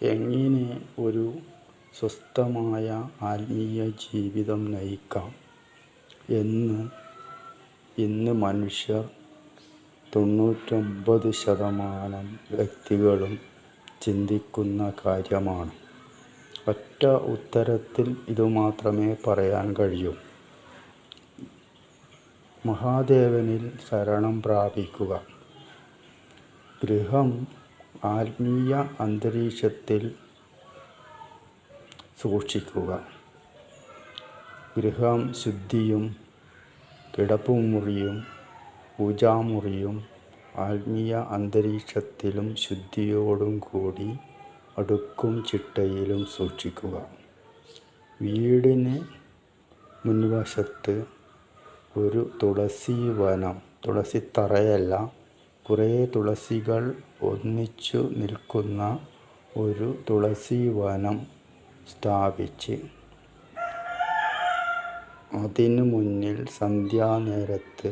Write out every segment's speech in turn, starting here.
എങ്ങനെ ഒരു സ്വസ്ഥമായ ആത്മീയ ജീവിതം നയിക്കാം എന്ന് ഇന്ന് മനുഷ്യർ 99% വ്യക്തികളും ചിന്തിക്കുന്ന കാര്യമാണ്. ഒറ്റ ഉത്തരത്തിൽ ഇതുമാത്രമേ പറയാൻ കഴിയൂ: മഹാദേവനിൽ ശരണം പ്രാപിക്കുക. ഗൃഹം ആത്മീയ അന്തരീക്ഷത്തിൽ സൂക്ഷിക്കുക. ഗൃഹം ശുദ്ധിയും കിടപ്പുമുറിയും പൂജാമുറിയും ആത്മീയ അന്തരീക്ഷത്തിലും ശുദ്ധിയോടും കൂടി അടുക്കും ചിട്ടയിലും സൂക്ഷിക്കുക. വീടിന് മുൻവശത്ത് ഒരു തുളസീവനം, തുളസിത്തറയല്ല, കുറേ തുളസികൾ ഒന്നിച്ചു നിൽക്കുന്ന ഒരു തുളസീവനം സ്ഥാപിച്ച് അതിനു മുന്നിൽ സന്ധ്യാനേരത്ത്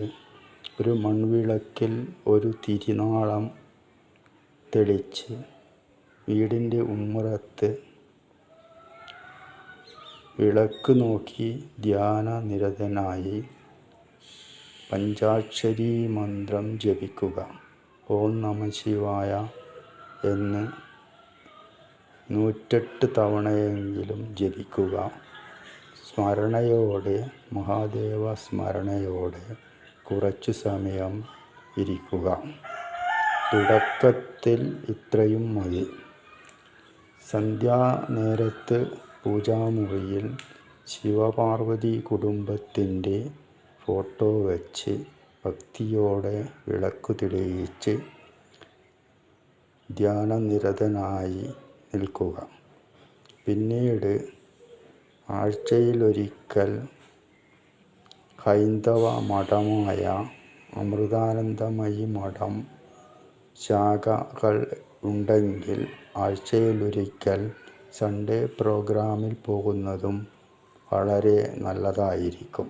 ഒരു മൺവിളക്കിൽ ഒരു തിരിനാളം തെളിച്ച് വീടിൻ്റെ ഉമ്മറത്ത് വിളക്ക് നോക്കി ധ്യാനനിരതനായി പഞ്ചാക്ഷരി മന്ത്രം ജപിക്കുക. ഓം നമഃശിവായ എന്ന് 108 തവണയെങ്കിലും ജപിക്കുക. സ്മരണയോടെ, മഹാദേവ സ്മരണയോടെ കുറച്ചു സമയം ഇരിക്കുക. തുടക്കത്തിൽ ഇത്രയും മതി. സന്ധ്യാനേരത്ത് പൂജാമുറിയിൽ ശിവപാർവതി കുടുംബത്തിൻ്റെ ഫോട്ടോ വച്ച് ഭക്തിയോടെ വിളക്കു തെളിയിച്ച് ധ്യാനനിരതനായി നിൽക്കുക. പിന്നീട് ആഴ്ചയിലൊരിക്കൽ ഹൈന്ദവ മഠമായ അമൃതാനന്ദമയി മഠം ശാഖകൾ ഉണ്ടെങ്കിൽ ആഴ്ചയിലൊരിക്കൽ സൺഡേ പ്രോഗ്രാമിൽ പോകുന്നതും വളരെ നല്ലതായിരിക്കും.